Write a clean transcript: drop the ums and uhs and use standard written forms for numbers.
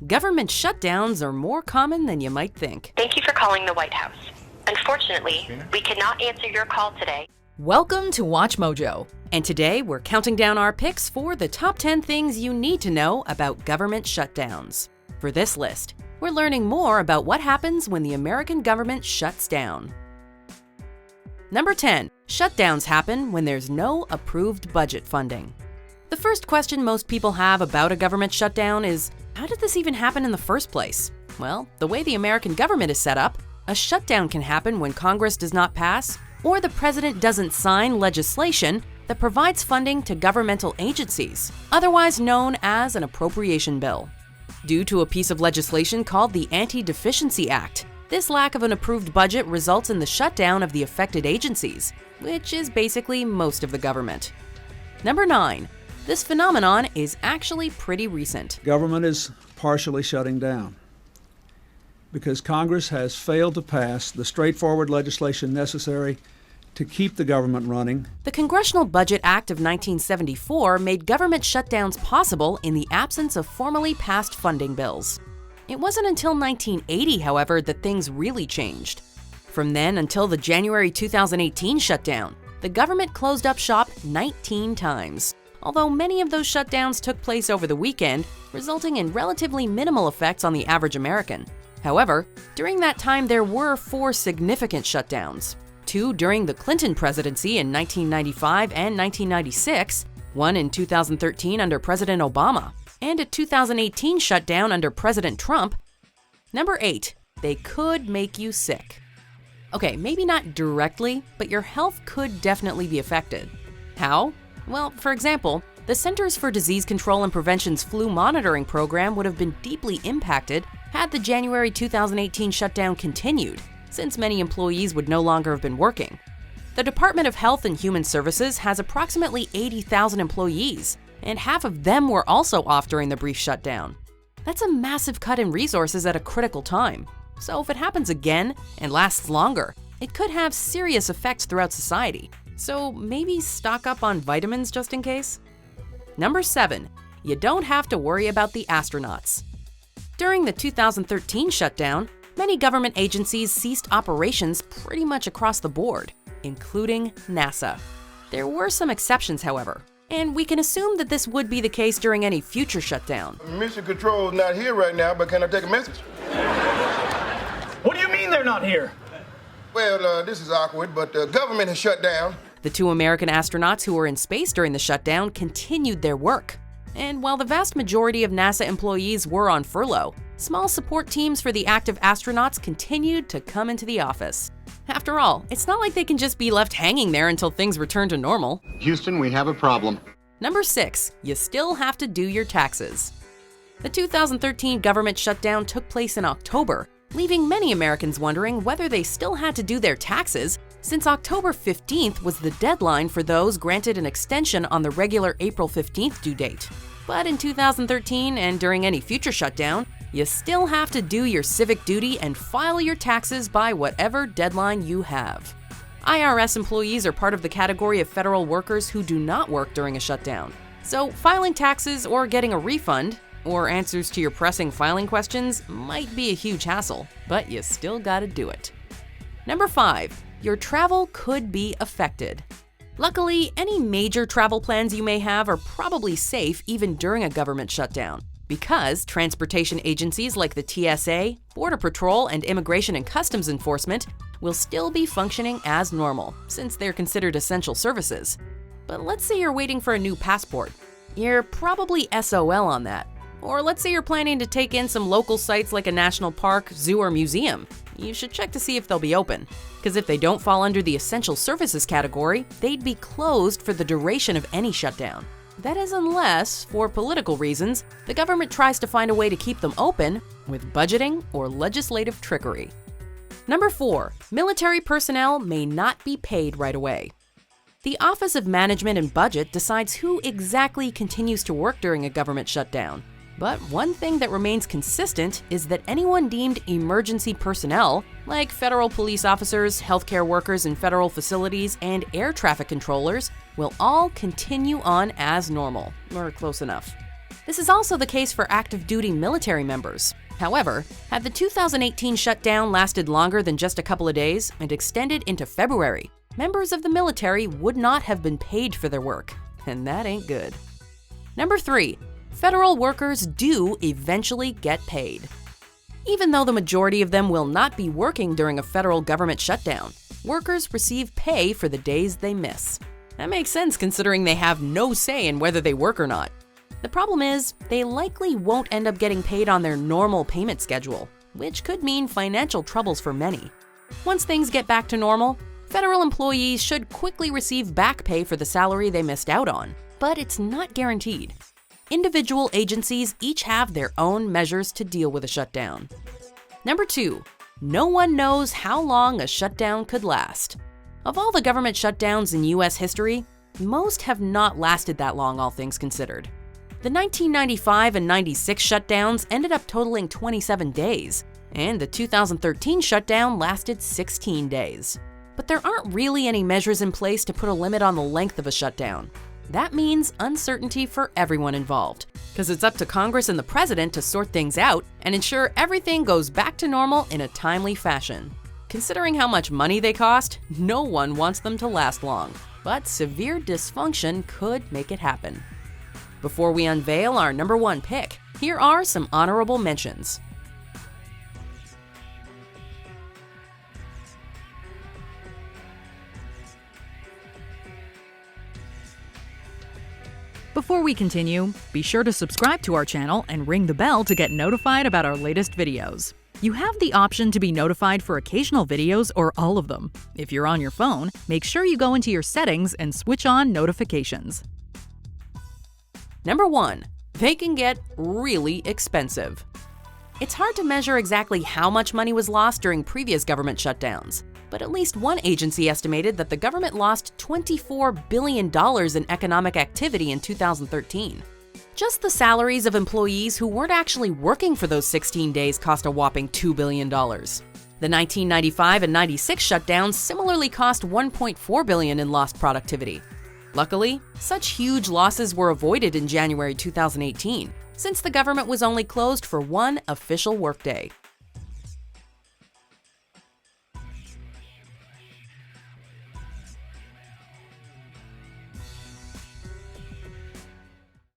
Government shutdowns are more common than you might think. Thank you for calling the White House. Unfortunately, we cannot answer your call today. Welcome to WatchMojo, and today we're counting down our picks for the top 10 things you need to know about government shutdowns. For this list, we're learning more about what happens when the American government shuts down. Number 10. Shutdowns happen when there's no approved budget funding. The first question most people have about a government shutdown is, how did this even happen in the first place? Well, the way the American government is set up, a shutdown can happen when Congress does not pass or the president doesn't sign legislation that provides funding to governmental agencies, otherwise known as an appropriation bill. Due to a piece of legislation called the Anti-Deficiency Act, this lack of an approved budget results in the shutdown of the affected agencies, which is basically most of the government. Number 9. This phenomenon is actually pretty recent. Government is partially shutting down because Congress has failed to pass the straightforward legislation necessary to keep the government running. The Congressional Budget Act of 1974 made government shutdowns possible in the absence of formally passed funding bills. It wasn't until 1980, however, that things really changed. From then until the January 2018 shutdown, the government closed up shop 19 times. Although many of those shutdowns took place over the weekend, resulting in relatively minimal effects on the average American. However, during that time there were 4 significant shutdowns. 2 during the Clinton presidency in 1995 and 1996, one in 2013 under President Obama, and a 2018 shutdown under President Trump. Number 8. They could make you sick. Okay, maybe not directly, but your health could definitely be affected. How? Well, for example, the Centers for Disease Control and Prevention's flu monitoring program would have been deeply impacted had the January 2018 shutdown continued, since many employees would no longer have been working. The Department of Health and Human Services has approximately 80,000 employees, and half of them were also off during the brief shutdown. That's a massive cut in resources at a critical time. So if it happens again and lasts longer, it could have serious effects throughout society. So maybe stock up on vitamins just in case? Number 7. You don't have to worry about the astronauts. During the 2013 shutdown, many government agencies ceased operations pretty much across the board, including NASA. There were some exceptions, however, and we can assume that this would be the case during any future shutdown. Mission Control is not here right now, but can I take a message? What do you mean they're not here? Well, this is awkward, but the government has shut down. The 2 American astronauts who were in space during the shutdown continued their work. And while the vast majority of NASA employees were on furlough, small support teams for the active astronauts continued to come into the office. After all, it's not like they can just be left hanging there until things return to normal. Houston, we have a problem. Number 6. You still have to do your taxes. The 2013 government shutdown took place in October, leaving many Americans wondering whether they still had to do their taxes, since October 15th was the deadline for those granted an extension on the regular April 15th due date. But in 2013 and during any future shutdown, you still have to do your civic duty and file your taxes by whatever deadline you have. IRS employees are part of the category of federal workers who do not work during a shutdown. So filing taxes or getting a refund, or answers to your pressing filing questions, might be a huge hassle, but you still gotta do it. Number 5. Your travel could be affected. Luckily, any major travel plans you may have are probably safe even during a government shutdown, because transportation agencies like the TSA, Border Patrol, and Immigration and Customs Enforcement will still be functioning as normal, since they're considered essential services. But let's say you're waiting for a new passport. You're probably SOL on that. Or let's say you're planning to take in some local sites like a national park, zoo, or museum. You should check to see if they'll be open, because if they don't fall under the essential services category, they'd be closed for the duration of any shutdown. That is unless, for political reasons, the government tries to find a way to keep them open with budgeting or legislative trickery. Number 4. Military personnel may not be paid right away. The Office of Management and Budget decides who exactly continues to work during a government shutdown. But one thing that remains consistent is that anyone deemed emergency personnel, like federal police officers, healthcare workers in federal facilities, and air traffic controllers, will all continue on as normal, or close enough. This is also the case for active duty military members. However, had the 2018 shutdown lasted longer than just a couple of days and extended into February, members of the military would not have been paid for their work, and that ain't good. Number 3. Federal workers do eventually get paid. Even though the majority of them will not be working during a federal government shutdown, workers receive pay for the days they miss. That makes sense considering they have no say in whether they work or not. The problem is, they likely won't end up getting paid on their normal payment schedule, which could mean financial troubles for many. Once things get back to normal, federal employees should quickly receive back pay for the salary they missed out on, but it's not guaranteed. Individual agencies each have their own measures to deal with a shutdown. Number 2. No one knows how long a shutdown could last. Of all the government shutdowns in U.S. history, most have not lasted that long, all things considered. The 1995 and 96 shutdowns ended up totaling 27 days, and the 2013 shutdown lasted 16 days. But there aren't really any measures in place to put a limit on the length of a shutdown. That means uncertainty for everyone involved, because it's up to Congress and the president to sort things out and ensure everything goes back to normal in a timely fashion. Considering how much money they cost, no one wants them to last long, but severe dysfunction could make it happen. Before we unveil our number 1 pick, here are some honorable mentions. Before we continue, be sure to subscribe to our channel and ring the bell to get notified about our latest videos. You have the option to be notified for occasional videos or all of them. If you're on your phone, make sure you go into your settings and switch on notifications. Number 1. They can get really expensive. It's hard to measure exactly how much money was lost during previous government shutdowns, but at least one agency estimated that the government lost $24 billion in economic activity in 2013. Just the salaries of employees who weren't actually working for those 16 days cost a whopping $2 billion. The 1995 and 96 shutdowns similarly cost $1.4 billion in lost productivity. Luckily, such huge losses were avoided in January 2018, since the government was only closed for one official workday.